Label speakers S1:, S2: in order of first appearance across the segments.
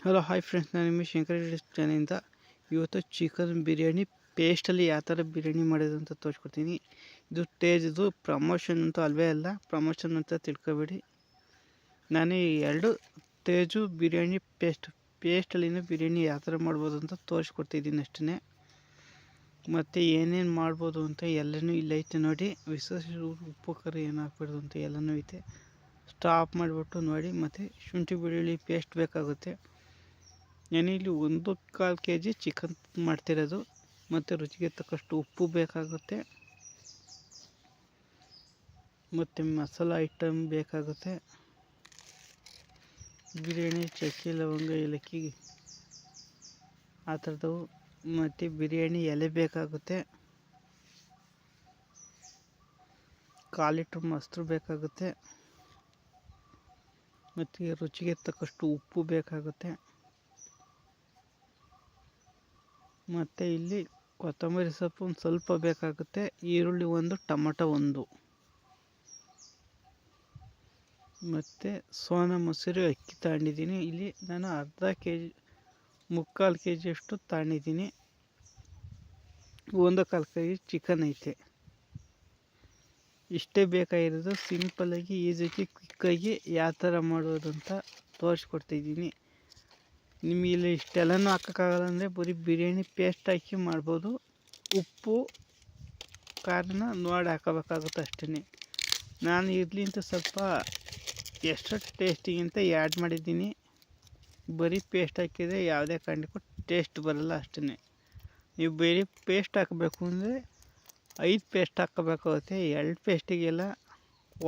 S1: Hello hi friends, ನಾನು ನಿಮ್ಮ ಶಂಕರ್ ಚಾನೆಲಿಂದ ಇವತ್ತು ಚಿಕನ್ ಬಿರಿಯಾನಿ ಪೇಸ್ಟಲ್ಲಿ ಯಾವ ಥರ ಬಿರಿಯಾನಿ ಮಾಡೋದು ಅಂತ ತೋರಿಸ್ಕೊಡ್ತೀನಿ. ಇದು ಇದು ಪ್ರಮೋಷನ್ ಅಂತೂ ಅಲ್ವೇ ಅಲ್ಲ, ಪ್ರಮೋಷನ್ ಅಂತ ತಿಳ್ಕೊಬೇಡಿ. ನಾನು ಈ ಎರಡು ತೇಜು ಬಿರಿಯಾನಿ ಪೇಸ್ಟಲ್ಲಿನ ಬಿರಿಯಾನಿ ಯಾವ ಥರ ಮಾಡ್ಬೋದು ಅಂತ ತೋರಿಸ್ಕೊಡ್ತಿದ್ದೀನಿ ಅಷ್ಟೇ. ಮತ್ತು ಏನೇನು ಮಾಡ್ಬೋದು ಅಂತ ಎಲ್ಲನೂ ಇಲ್ಲೈತೆ ನೋಡಿ. ವಿಶೇಷ ಉಪ್ಪು ಖಾರ ಏನು ಹಾಕ್ಬಾರ್ದು ಅಂತ ಎಲ್ಲನೂ ಐತೆ. ಸ್ಟಾಪ್ ಮಾಡಿಬಿಟ್ಟು ನೋಡಿ. ಮತ್ತು ಶುಂಠಿ ಬೆಳ್ಳುಳ್ಳಿ ಪೇಸ್ಟ್ ಬೇಕಾಗುತ್ತೆ. ನಾನಿಲ್ಲಿ 1.25 kg ಚಿಕನ್ ಮಾಡ್ತಿರೋದು. ಮತ್ತು ರುಚಿಗೆ ತಕ್ಕಷ್ಟು ಉಪ್ಪು ಬೇಕಾಗುತ್ತೆ. ಮತ್ತು ಮಸಾಲ ಐಟಮ್ ಬೇಕಾಗುತ್ತೆ. ಬಿರಿಯಾನಿ ಚಕ್ಕೆ ಲವಂಗ ಏಲಕ್ಕಿ ಆ ಥರದವು. ಮತ್ತು ಬಿರಿಯಾನಿ ಎಲೆ ಬೇಕಾಗುತ್ತೆ. 1/4 ಲೀಟ್ರ್ ಮೊಸರು ಬೇಕಾಗುತ್ತೆ. ಮತ್ತು ರುಚಿಗೆ ತಕ್ಕಷ್ಟು ಉಪ್ಪು ಬೇಕಾಗುತ್ತೆ. ಮತ್ತು ಇಲ್ಲಿ ಕೊತ್ತಂಬರಿ ಸೊಪ್ಪು ಒಂದು ಸ್ವಲ್ಪ ಬೇಕಾಗುತ್ತೆ. ಈರುಳ್ಳಿ 1, ಟೊಮಟೊ 1, ಮತ್ತು ಸೋನಾ ಮಸೂರಿ ಅಕ್ಕಿ ತಗೊಂಡಿದ್ದೀನಿ. ಇಲ್ಲಿ ನಾನು ಅರ್ಧ ಮುಕ್ಕಾಲು ಕೆ ಜಿಯಷ್ಟು ತಗೊಂಡಿದ್ದೀನಿ. 1/4 kg ಚಿಕನ್ ಐತೆ. ಇಷ್ಟೇ ಬೇಕಾಗಿರೋದು. ಸಿಂಪಲ್ಲಾಗಿ ಈಸಿಯಾಗಿ ಕ್ವಿಕ್ಕಾಗಿ ಯಾವ ಥರ ಮಾಡೋದು ಅಂತ ತೋರಿಸ್ಕೊಡ್ತಾಯಿದ್ದೀನಿ. ನಿಮಗೆ ಇಲ್ಲಿ ಇಷ್ಟೆಲ್ಲನೂ ಹಾಕೋಕ್ಕಾಗಲ್ಲ ಅಂದರೆ ಬರೀ ಬಿರಿಯಾನಿ ಪೇಸ್ಟ್ ಹಾಕಿ ಮಾಡ್ಬೋದು. ಉಪ್ಪು ಖಾರನ ನೋಡಿ ಹಾಕೋಬೇಕಾಗುತ್ತೆ ಅಷ್ಟೇ. ನಾನು ಇರಲಿಂತ ಸ್ವಲ್ಪ ಎಕ್ಸ್ಟ್ರಾ ಟೇಸ್ಟಿಗಿಂತ ಆ್ಯಡ್ ಮಾಡಿದ್ದೀನಿ. ಬರೀ ಪೇಸ್ಟ್ ಹಾಕಿದರೆ ಯಾವುದೇ ಕಾರಣಕ್ಕೂ ಟೇಸ್ಟ್ ಬರೋಲ್ಲ ಅಷ್ಟೇ. ನೀವು ಬರೀ ಪೇಸ್ಟ್ ಹಾಕಬೇಕು ಅಂದರೆ 5 ಪೇಸ್ಟ್ ಹಾಕೋಬೇಕಾಗುತ್ತೆ. 2 ಪೇಸ್ಟಿಗೆಲ್ಲ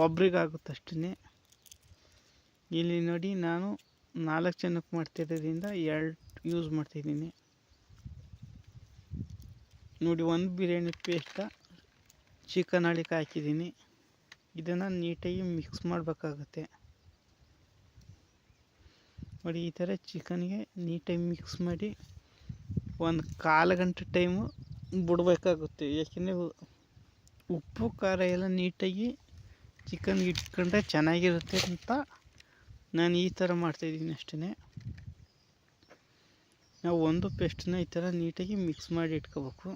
S1: ಒಬ್ರಿಗಾಗುತ್ತೆ ಅಷ್ಟೇ. ಇಲ್ಲಿ ನೋಡಿ, ನಾನು 4 ಜನಕ್ಕೆ ಮಾಡ್ತಿರೋದ್ರಿಂದ 2 ಯೂಸ್ ಮಾಡ್ತಿದ್ದೀನಿ. ನೋಡಿ, 1 ಬಿರಿಯಾನಿ ಪೇಸ್ಟ ಚಿಕನ್ ಅಳಿಕೆ ಹಾಕಿದ್ದೀನಿ. ಇದನ್ನು ನೀಟಾಗಿ ಮಿಕ್ಸ್ ಮಾಡಬೇಕಾಗುತ್ತೆ. ನೋಡಿ, ಈ ಥರ ಚಿಕನ್ಗೆ ನೀಟಾಗಿ ಮಿಕ್ಸ್ ಮಾಡಿ 1/4 ಗಂಟೆ ಟೈಮು ಬಿಡಬೇಕಾಗುತ್ತೆ. ಏಕೆಂದರೆ ಉಪ್ಪು ಖಾರ ಎಲ್ಲ ನೀಟಾಗಿ ಚಿಕನ್ಗೆ ಇಟ್ಕೊಂಡ್ರೆ ಚೆನ್ನಾಗಿರುತ್ತೆ ಅಂತ ನಾನು ಈ ಥರ ಮಾಡ್ತಾಯಿದ್ದೀನಿ ಅಷ್ಟೇ. ನಾವು 1 ಪೇಸ್ಟನ್ನ ಈ ಥರ ನೀಟಾಗಿ ಮಿಕ್ಸ್ ಮಾಡಿ ಇಟ್ಕೋಬೇಕು.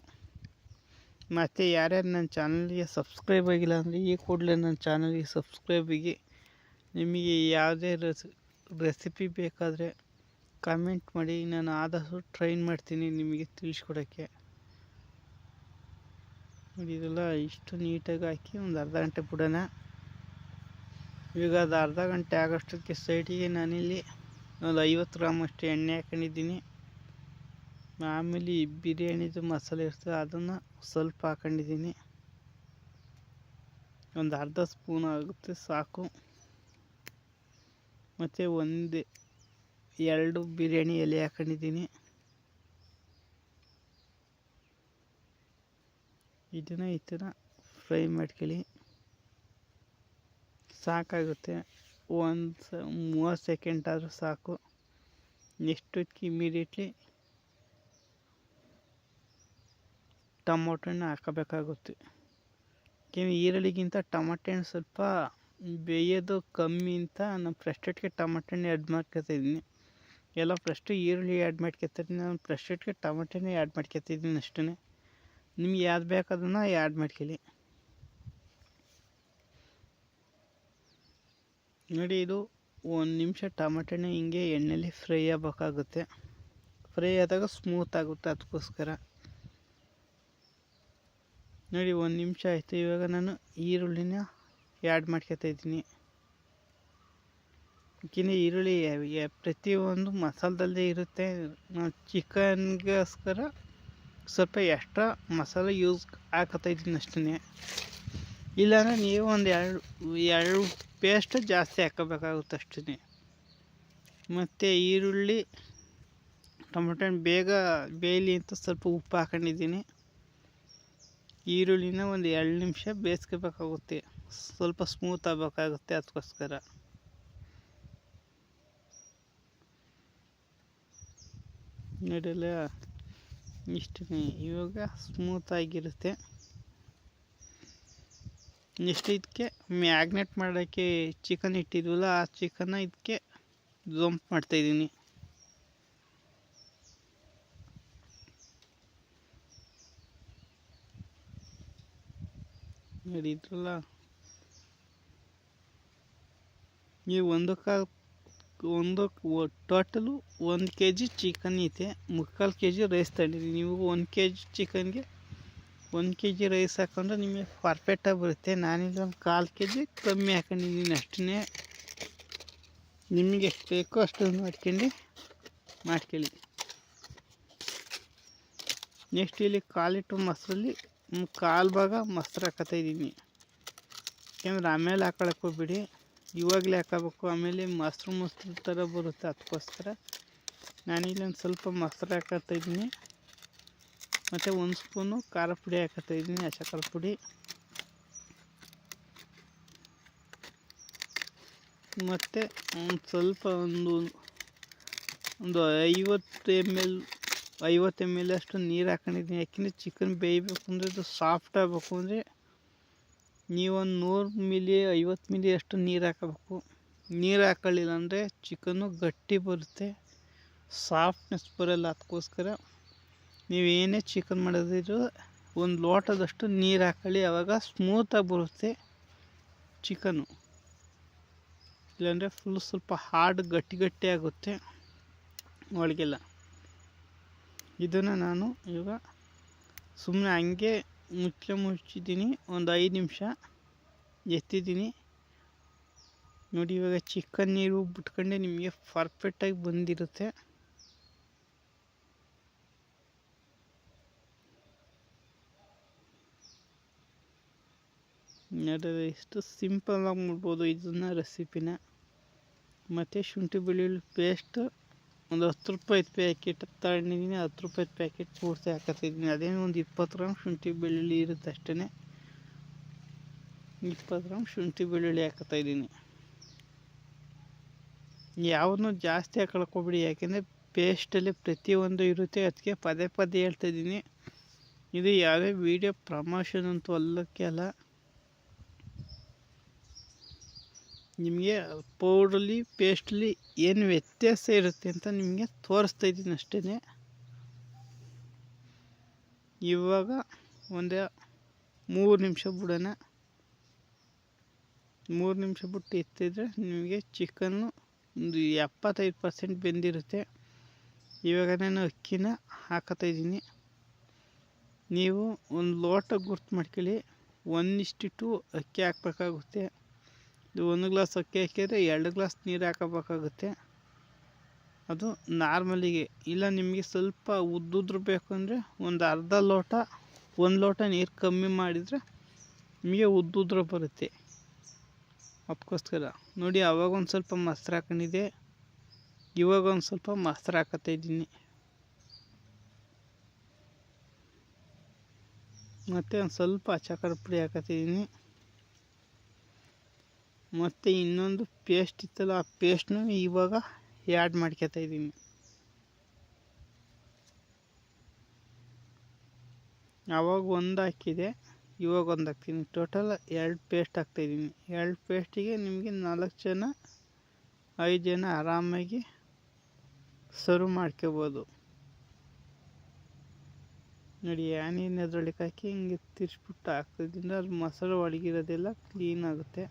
S1: ಮತ್ತು ಯಾರ್ಯಾರು ನನ್ನ ಚಾನಲ್ಗೆ ಸಬ್ಸ್ಕ್ರೈಬ್ ಆಗಿಲ್ಲ ಅಂದರೆ ಈ ಕೂಡಲೇ ನನ್ನ ಚಾನಲ್ಗೆ ಸಬ್ಸ್ಕ್ರೈಬ್ ಆಗಿ. ನಿಮಗೆ ಯಾವುದೇ ರೆಸಿಪಿ ಬೇಕಾದರೆ ಕಾಮೆಂಟ್ ಮಾಡಿ. ನಾನು ಆದಷ್ಟು ಟ್ರೈನ್ ಮಾಡ್ತೀನಿ ನಿಮಗೆ ತಿಳಿಸ್ಕೊಡೋಕ್ಕೆ. ನೋಡಿ, ಇದೆಲ್ಲ ಇಷ್ಟು ನೀಟಾಗಿ ಹಾಕಿ ಒಂದು ಅರ್ಧ ಗಂಟೆ ಬಿಡೋಣ. ಈಗ ಅದು ಅರ್ಧ ಗಂಟೆ ಆಗೋಷ್ಟಕ್ಕೆ ಸೈಡಿಗೆ ನಾನಿಲ್ಲಿ ಒಂದು 50 ಗ್ರಾಮಷ್ಟು ಎಣ್ಣೆ ಹಾಕೊಂಡಿದ್ದೀನಿ. ಆಮೇಲೆ ಬಿರಿಯಾನಿದು ಮಸಾಲೆ ಇರ್ತದೆ, ಅದನ್ನು ಸ್ವಲ್ಪ ಹಾಕೊಂಡಿದ್ದೀನಿ. ಒಂದು ಅರ್ಧ ಸ್ಪೂನ್ ಆಗುತ್ತೆ ಸಾಕು. ಮತ್ತು 2 ಬಿರಿಯಾನಿ ಎಲೆ ಹಾಕೊಂಡಿದ್ದೀನಿ. ಇದನ್ನು ಈ ಥರ ಫ್ರೈ ಮಾಡ್ಕೊಳ್ಳಿ. ಸಾಕಾಗುತ್ತೆ. 30 ಸೆಕೆಂಡ್ ಆದರೂ ಸಾಕು. ನೆಕ್ಸ್ಟ್ ಇಮಿಡಿಯೇಟ್ಲಿ ಟೊಮೊಟೊನ ಹಾಕಬೇಕಾಗುತ್ತೆ. ಈರುಳ್ಳಿಗಿಂತ ಟೊಮೊಟೊ ಹಣ್ಣು ಸ್ವಲ್ಪ ಬೇಯೋದು ಕಮ್ಮಿ ಅಂತ ನಾನು ಫಸ್ಟಿಗೆ ಟೊಮೊಟೊನೇ ಆ್ಯಡ್ ಮಾಡ್ಕೊತಾಯಿದ್ದೀನಿ. ಎಲ್ಲ ಫಸ್ಟು ಈರುಳ್ಳಿ ಆ್ಯಡ್ ಮಾಡ್ಕೊತೀನಿ. ನಾನು ಫಸ್ಟಿಗೆ ಟೊಮೊಟೊನೇ ಆ್ಯಡ್ ಮಾಡ್ಕೊತಿದ್ದೀನಿ ಅಷ್ಟೇ. ನಿಮ್ಗೆ ಯಾವ್ದು ಬೇಕು ಅದನ್ನು ಆ್ಯಡ್ ಮಾಡ್ಕೊಳ್ಳಿ. ನೋಡಿ, ಇದು 1 ನಿಮಿಷ ಟೊಮೊಟೊನ ಹಿಂಗೆ ಎಣ್ಣೆಯಲ್ಲಿ ಫ್ರೈ ಆಗಬೇಕಾಗುತ್ತೆ. ಫ್ರೈ ಆದಾಗ ಸ್ಮೂತ್ ಆಗುತ್ತೆ, ಅದಕ್ಕೋಸ್ಕರ. ನೋಡಿ, 1 ನಿಮಿಷ ಆಯಿತು. ಇವಾಗ ನಾನು ಈರುಳ್ಳಿನ ಆ್ಯಡ್ ಮಾಡ್ಕೊತಾಯಿದ್ದೀನಿ. ಯಾಕೆಂದರೆ ಈರುಳ್ಳಿ ಪ್ರತಿಯೊಂದು ಮಸಾಲದಲ್ಲೇ ಇರುತ್ತೆ. ನಾವು ಚಿಕನ್ಗೋಸ್ಕರ ಸ್ವಲ್ಪ ಎಕ್ಸ್ಟ್ರಾ ಮಸಾಲೆ ಹಾಕೋತಾಯಿದ್ದೀನಿ ಅಷ್ಟೇ. ಇಲ್ಲಾಂದರೆ ನೀವು ಒಂದು 2 ಪೇಸ್ಟ್ ಜಾಸ್ತಿ ಹಾಕೋಬೇಕಾಗುತ್ತೆ ಅಷ್ಟೇ. ಮತ್ತು ಈರುಳ್ಳಿ ಟೊಮೊಟೊ ಬೇಗ ಬೇಯಲಿ ಅಂತ ಸ್ವಲ್ಪ ಉಪ್ಪು ಹಾಕೊಂಡಿದ್ದೀನಿ. ಈರುಳ್ಳಿನ ಒಂದು 2 ನಿಮಿಷ ಬೇಯಿಸ್ಕೋಬೇಕಾಗುತ್ತೆ. ಸ್ವಲ್ಪ ಸ್ಮೂತ್ ಆಗಬೇಕಾಗುತ್ತೆ, ಅದಕ್ಕೋಸ್ಕರ. ನೋಡಲ್ಲ, ಇಷ್ಟೇ. ಇವಾಗ ಸ್ಮೂತಾಗಿರುತ್ತೆ. ನೆಕ್ಸ್ಟ್ ಇದಕ್ಕೆ ಮ್ಯಾಗ್ನೇಟ್ ಮಾಡೋಕ್ಕೆ ಚಿಕನ್ ಇಟ್ಟಿದ್ವಲ್ಲ, ಆ ಚಿಕನ್ನ ಇದಕ್ಕೆ ಜಂಪ್ ಮಾಡ್ತಾಯಿದ್ದೀನಿ. ನೋಡಿ ಇದ್ರಲ್ಲ ನೀವು ಒಂದು ಟೋಟಲು 1 kg ಚಿಕನ್ ಐತೆ, 3/4 kg ರೈಸ್ ತಗೊಂಡಿರಿ. ನೀವು 1 kg ಚಿಕನ್ಗೆ 1 kg ರೈಸ್ ಹಾಕೊಂಡ್ರೆ ನಿಮಗೆ ಪರ್ಫೆಕ್ಟಾಗಿ ಬರುತ್ತೆ. ನಾನಿಲ್ಲಿ ಒಂದು 1/4 kg ಕಮ್ಮಿ ಹಾಕೊಂಡಿದ್ದೀನಿ ಅಷ್ಟೇ. ನಿಮಗೆ ಎಷ್ಟು ಬೇಕೋ ಅಷ್ಟನ್ನು ಮಾಡ್ಕೊಳ್ಳಿ. ನೆಕ್ಸ್ಟ್ ಇಲ್ಲಿ 1/4 ಲೀಟ್ರ್ ಮೊಸರಲ್ಲಿ 1/4 ಭಾಗ ಮೊಸರು ಹಾಕತ್ತಾಯಿದ್ದೀನಿ. ಯಾಕೆಂದ್ರೆ ಆಮೇಲೆ ಹಾಕೊಳಕ್ಕೆ ಹೋಗ್ಬಿಡಿ, ಇವಾಗಲೇ ಹಾಕೋಬೇಕು. ಆಮೇಲೆ ಮೊಸರು ಥರ ಬರುತ್ತೆ, ಅದಕ್ಕೋಸ್ಕರ ನಾನಿಲ್ಲಿ ಒಂದು ಸ್ವಲ್ಪ ಮೊಸರು ಹಾಕತ್ತಾಯಿದ್ದೀನಿ. ಮತ್ತು 1 ಸ್ಪೂನು ಖಾರ ಪುಡಿ ಹಾಕತ್ತಾಯಿದ್ದೀನಿ, ಹಸಿ ಖಾರ ಪುಡಿ. ಮತ್ತು ಒಂದು ಸ್ವಲ್ಪ ಒಂದು 50 ml ಅಷ್ಟು ನೀರು ಹಾಕೊಂಡಿದ್ದೀನಿ. ಯಾಕೆಂದರೆ ಚಿಕನ್ ಬೇಯಬೇಕು ಅಂದರೆ ಅದು ಸಾಫ್ಟ್ ಆಗಬೇಕು ಅಂದರೆ ನೀವೊಂದು 100 ml 50 ml ಅಷ್ಟು ನೀರು ಹಾಕಬೇಕು. ನೀರು ಹಾಕೊಳ್ಳಿಲ್ಲ ಅಂದರೆ ಚಿಕನ್ನು ಗಟ್ಟಿ ಬರುತ್ತೆ, ಸಾಫ್ಟ್ನೆಸ್ ಬರೋಲ್ಲ. ಅದಕ್ಕೋಸ್ಕರ ನೀವೇನೇ ಚಿಕನ್ ಮಾಡೋದಿದ್ರು 1 ಲೋಟದಷ್ಟು ನೀರು ಹಾಕೊಳ್ಳಿ, ಆವಾಗ ಸ್ಮೂತಾಗಿ ಬರುತ್ತೆ ಚಿಕನ್ನು. ಇಲ್ಲಾಂದರೆ ಸ್ವಲ್ಪ ಹಾರ್ಡ್ ಗಟ್ಟಿ ಆಗುತ್ತೆ ಒಳಗೆಲ್ಲ. ಇದನ್ನು ನಾನು ಇವಾಗ ಸುಮ್ಮನೆ ಹಂಗೆ ಮುಚ್ಚಿದ್ದೀನಿ. ಒಂದು 5 ನಿಮಿಷ ಎತ್ತಿದ್ದೀನಿ. ನೋಡಿ ಇವಾಗ ಚಿಕನ್ ನೀರು ಬಿಟ್ಕೊಂಡೆ ನಿಮಗೆ ಪರ್ಫೆಕ್ಟಾಗಿ ಬಂದಿರುತ್ತೆ. ನೋಡಿದ್ರೆ ಎಷ್ಟು ಸಿಂಪಲಾಗಿ ಮಾಡ್ಬೋದು ಇದನ್ನು ರೆಸಿಪಿನ. ಮತ್ತು ಶುಂಠಿ ಬೆಳ್ಳುಳ್ಳಿ ಪೇಸ್ಟ್ ಒಂದು 10 ರೂಪಾಯಿ ಪ್ಯಾಕೆಟ್ ತಗೊಂಡಿದ್ದೀನಿ. 10 ರೂಪಾಯಿ ಪ್ಯಾಕೆಟ್ ಪೂರ್ತಿ ಹಾಕತ್ತಿದ್ದೀನಿ. ಅದೇನು ಒಂದು 20 ಗ್ರಾಮ್ ಶುಂಠಿ ಬೆಳ್ಳುಳ್ಳಿ ಇರುತ್ತೆ ಅಷ್ಟೇ. 20 ಗ್ರಾಮ್ ಶುಂಠಿ ಬೆಳ್ಳುಳ್ಳಿ ಹಾಕತ್ತಾಯಿದ್ದೀನಿ. ಯಾವುದನ್ನು ಜಾಸ್ತಿ ಹಾಕೊಳಕ್ಕೆ ಹೋಗ್ಬಿಡಿ, ಯಾಕೆಂದರೆ ಪೇಸ್ಟಲ್ಲಿ ಪ್ರತಿಯೊಂದು ಇರುತ್ತೆ. ಅದಕ್ಕೆ ಪದೇ ಹೇಳ್ತಾಯಿದ್ದೀನಿ. ಇದು ಯಾವುದೇ ವಿಡಿಯೋ ಪ್ರಮೋಷನ್ ಅಂತೂ ಅಲ್ಲಕ್ಕೆ ಅಲ್ಲ, ನಿಮಗೆ ಪೌಡ್ರಲ್ಲಿ ಪೇಸ್ಟಲ್ಲಿ ಏನು ವ್ಯತ್ಯಾಸ ಇರುತ್ತೆ ಅಂತ ನಿಮಗೆ ತೋರಿಸ್ತಾ ಇದ್ದೀನಿ ಅಷ್ಟೇ. ಇವಾಗ ಒಂದು 3 ನಿಮಿಷ ಬಿಡೋಣ. 3 ನಿಮಿಷ ಬಿಟ್ಟು ಎತ್ತಿದ್ರೆ ನಿಮಗೆ ಚಿಕನ್ನು ಒಂದು 75% ಬೆಂದಿರುತ್ತೆ. ಇವಾಗ ನಾನು ಅಕ್ಕಿನ ಹಾಕತ್ತಾಯಿದ್ದೀನಿ. ನೀವು ಒಂದು ಲೋಟ ಗುರ್ತು ಮಾಡ್ಕೊಳ್ಳಿ, 1:2 ಅಕ್ಕಿ ಹಾಕಬೇಕಾಗುತ್ತೆ. ಇದು 1 ಗ್ಲಾಸ್ ಅಕ್ಕಿ ಹಾಕಿದರೆ 2 ಗ್ಲಾಸ್ ನೀರು ಹಾಕಬೇಕಾಗುತ್ತೆ. ಅದು ನಾರ್ಮಲಿಗೆ. ಇಲ್ಲ ನಿಮಗೆ ಸ್ವಲ್ಪ ಉದ್ದುದ್ರು ಬೇಕು ಅಂದರೆ ಒಂದು ಅರ್ಧ ಲೋಟ 1 ಲೋಟ ನೀರು ಕಮ್ಮಿ ಮಾಡಿದರೆ ನಿಮಗೆ ಉದ್ದುದ್ರು ಬರುತ್ತೆ. ಅದಕ್ಕೋಸ್ಕರ ನೋಡಿ, ಅವಾಗ ಒಂದು ಸ್ವಲ್ಪ ಮೊಸರು ಹಾಕೊಂಡಿದ್ದೆ, ಇವಾಗ ಒಂದು ಸ್ವಲ್ಪ ಮೊಸರು ಹಾಕತ್ತಾಯಿದ್ದೀನಿ. ಮತ್ತು ಒಂದು ಸ್ವಲ್ಪ ಹಸಿ ಖಾರ ಪುಡಿ ಹಾಕತ್ತಿದ್ದೀನಿ. ಮತ್ತು ಇನ್ನೊಂದು ಪೇಸ್ಟ್ ಇತ್ತಲ್ಲ, ಆ ಪೇಸ್ಟ್ನ ಇವಾಗ ಆ್ಯಡ್ ಮಾಡ್ಕೊತಾಯಿದ್ದೀನಿ. ಆವಾಗ 1 ಹಾಕಿದೆ, ಇವಾಗ 1 ಹಾಕ್ತೀನಿ. ಟೋಟಲ್ 2 ಪೇಸ್ಟ್ ಹಾಕ್ತಾಯಿದ್ದೀನಿ. 2 ಪೇಸ್ಟಿಗೆ ನಿಮಗೆ 4 ಜನ 5 ಜನ ಆರಾಮಾಗಿ ಸರ್ವ್ ಮಾಡ್ಕೋಬೋದು. ನೋಡಿ, ಏನೇನು ಅದರೊಳಗೆ ಹಾಕಿ ಹಿಂಗೆ ತಿರ್ಸ್ಬಿಟ್ಟು ಹಾಕೋದ್ರಿಂದ ಅದು ಮಸಾಲೆ ಒಳಗಿರೋದೆಲ್ಲ ಕ್ಲೀನ್ ಆಗುತ್ತೆ.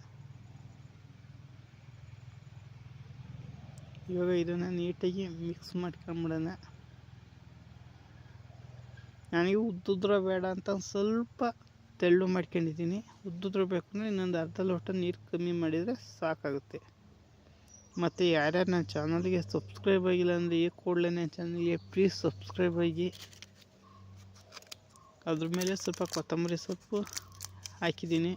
S1: ಇವಾಗ ಇದನ್ನು ನೀಟಾಗಿ ಮಿಕ್ಸ್ ಮಾಡ್ಕೊಂಬಿಡೋಣ. ನನಗೆ ಉದ್ದುದ್ರ ಬೇಡ ಅಂತ ಸ್ವಲ್ಪ ತೆಳ್ಳು ಮಾಡ್ಕೊಂಡಿದ್ದೀನಿ. ಉದ್ದುದ್ರ ಬೇಕು ಅಂದರೆ ಇನ್ನೊಂದು ಅರ್ಧ ಲೋಟ ನೀರು ಕಮ್ಮಿ ಮಾಡಿದರೆ ಸಾಕಾಗುತ್ತೆ. ಮತ್ತು ಯಾರ್ಯಾರು ನನ್ನ ಚಾನಲ್ಗೆ ಸಬ್ಸ್ಕ್ರೈಬ್ ಆಗಿಲ್ಲ ಅಂದರೆ ಈ ಕೂಡಲೇ ನನ್ನ ಚಾನಲ್ಗೆ ಪ್ಲೀಸ್ ಸಬ್ಸ್ಕ್ರೈಬ್ ಆಗಿ. ಅದ್ರ ಮೇಲೆ ಸ್ವಲ್ಪ ಕೊತ್ತಂಬರಿ ಸೊಪ್ಪು ಹಾಕಿದ್ದೀನಿ.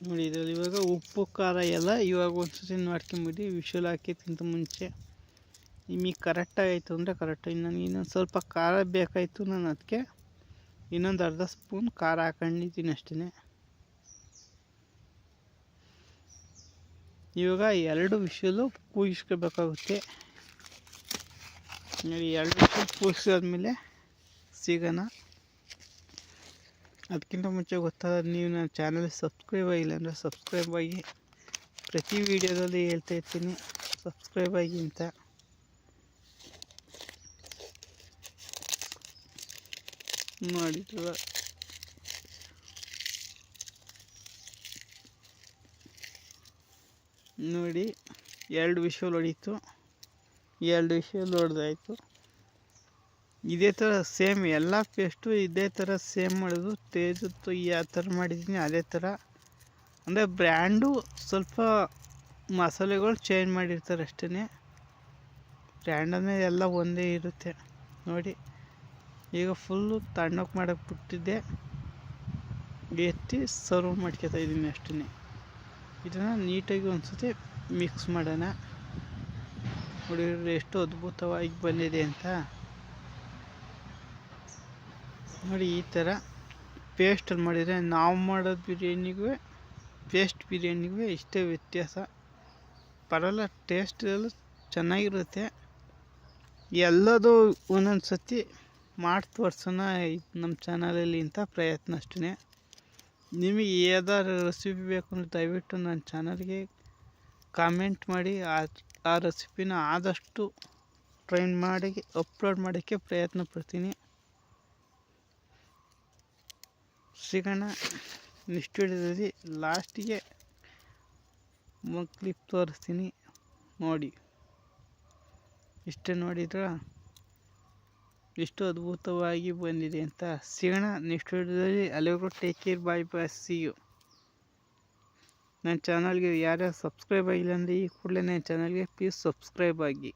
S1: ನೋಡಿ, ಇದರಲ್ಲಿ ಇವಾಗ ಉಪ್ಪು ಖಾರ ಎಲ್ಲ ಇವಾಗ ಒಂದ್ಸತಿ ನೋಡ್ಕೊಂಬಿಡಿ, ವಿಷಲ್ ಹಾಕಿದ್ಕಿಂತ ಮುಂಚೆ. ನಿಮಗೆ ಕರೆಕ್ಟಾಗಾಯಿತು ಅಂದರೆ ಕರೆಕ್ಟು. ಇನ್ನೊಂದು ಸ್ವಲ್ಪ ಖಾರ ಬೇಕಾಯಿತು, ನಾನು ಅದಕ್ಕೆ ಇನ್ನೊಂದು ಅರ್ಧ ಸ್ಪೂನ್ ಖಾರ ಹಾಕೊಂಡಿದ್ದೀನಿ ಅಷ್ಟೇ. ಇವಾಗ 2 ವಿಷಲು ಕೂಗಿಸ್ಕೋಬೇಕಾಗುತ್ತೆ. ನೋಡಿ, 2 ವಿಷಲ್ ಕೂಗಿಸಾದ್ಮೇಲೆ ಸಿಗೋಣ. ಅದಕ್ಕಿಂತ ಮುಂಚೆ ಗೊತ್ತಾದ ನೀವು ನನ್ನ ಚಾನಲ್ ಸಬ್ಸ್ಕ್ರೈಬ್ ಆಗಿಲ್ಲ ಅಂದರೆ ಸಬ್ಸ್ಕ್ರೈಬ್ ಆಗಿ. ಪ್ರತಿ ವಿಡಿಯೋದಲ್ಲಿ ಹೇಳ್ತಾ ಇರ್ತೀನಿ ಸಬ್ಸ್ಕ್ರೈಬ್ ಆಗಿ ಅಂತ. ನೋಡಿದ್ರಲ್ಲ, ನೋಡಿ 2 ವಿಷಲ್ ಹೊಡೀತು, 2 ವಿಷಲ್ ಹೊಡೆದಾಯ್ತು. ಇದೇ ಥರ ಸೇಮ್ ಎಲ್ಲ ಪೇಸ್ಟು ಇದೇ ಥರ ಸೇಮ್ ಮಾಡೋದು. ತೇಜತ್ತು ಯಾವ ಥರ ಮಾಡಿದ್ದೀನಿ ಅದೇ ಥರ, ಅಂದರೆ ಬ್ರ್ಯಾಂಡು ಸ್ವಲ್ಪ ಮಸಾಲೆಗಳು ಚೇಂಜ್ ಮಾಡಿರ್ತಾರೆ ಅಷ್ಟೇ. ಬ್ರ್ಯಾಂಡ್ ಅಂದರೆ ಎಲ್ಲ ಒಂದೇ ಇರುತ್ತೆ. ನೋಡಿ ಈಗ ಫುಲ್ಲು ತಣ್ಣಕ್ಕೆ ಮಾಡೋಕ್ಕೆ ಬಿಟ್ಟಿದ್ದೆ, ಎತ್ತಿ ಸರ್ವ್ ಮಾಡ್ಕೊತಾ ಇದ್ದೀನಿ ಅಷ್ಟೇ. ಇದನ್ನು ನೀಟಾಗಿ ಒಂದ್ಸತಿ ಮಿಕ್ಸ್ ಮಾಡೋಣ. ನೋಡಿ ಎಷ್ಟು ಅದ್ಭುತವಾಗಿ ಬಂದಿದೆ ಅಂತ. ನೋಡಿ ಈ ಥರ ಪೇಸ್ಟಲ್ಲಿ ಮಾಡಿದರೆ ನಾವು ಮಾಡೋದು ಬಿರಿಯಾನಿಗೂ ಪೇಸ್ಟ್ ಬಿರಿಯಾನಿಗೂ ಇಷ್ಟೇ ವ್ಯತ್ಯಾಸ. ಪರವಾಗಿಲ್ಲ, ಟೇಸ್ಟ್ ಎಲ್ಲ ಚೆನ್ನಾಗಿರುತ್ತೆ. ಎಲ್ಲದೂ ಒಂದೊಂದು ಸತಿ ಮಾಡಿ ತೋರ್ಸೋಣ ನಮ್ಮ ಚಾನಲಲ್ಲಿ ಅಂತ ಪ್ರಯತ್ನ ಅಷ್ಟೇ. ನಿಮಗೆ ಯಾವ್ದಾದ್ರು ರೆಸಿಪಿ ಬೇಕು ಅಂದರೆ ದಯವಿಟ್ಟು ನನ್ನ ಚಾನಲ್ಗೆ ಕಾಮೆಂಟ್ ಮಾಡಿ. ಆ ರೆಸಿಪಿನ ಆದಷ್ಟು ಟ್ರೈ ಮಾಡಿ ಅಪ್ಲೋಡ್ ಮಾಡೋಕ್ಕೆ ಪ್ರಯತ್ನ ಪಡ್ತೀನಿ. ಸಿಗೋಣ ನೆಕ್ಸ್ಟ್ ವಿಡಿಯೋದಲ್ಲಿ. ಲಾಸ್ಟಿಗೆ ಒಂದು ಕ್ಲಿಪ್ ತೋರಿಸ್ತೀನಿ ನೋಡಿ. ಇಷ್ಟೇ ನೋಡಿದ್ರೆ ಎಷ್ಟು ಅದ್ಭುತವಾಗಿ ಬಂದಿದೆ ಅಂತ. ಸಿಗೋಣ ನೆಕ್ಸ್ಟ್ ವಿಡಿಯೋದಲ್ಲಿ. ಅಲ್ಲಿವರೆಗೂ take care, bye bye, see you. ನನ್ನ ಚಾನಲ್ಗೆ ಯಾರ್ಯಾರು ಸಬ್ಸ್ಕ್ರೈಬ್ ಆಗಿಲ್ಲ ಅಂದರೆ ಈ ಕೂಡಲೇ ನನ್ನ ಚಾನಲ್ಗೆ ಪ್ಲೀಸ್ ಸಬ್ಸ್ಕ್ರೈಬ್ ಆಗಿ.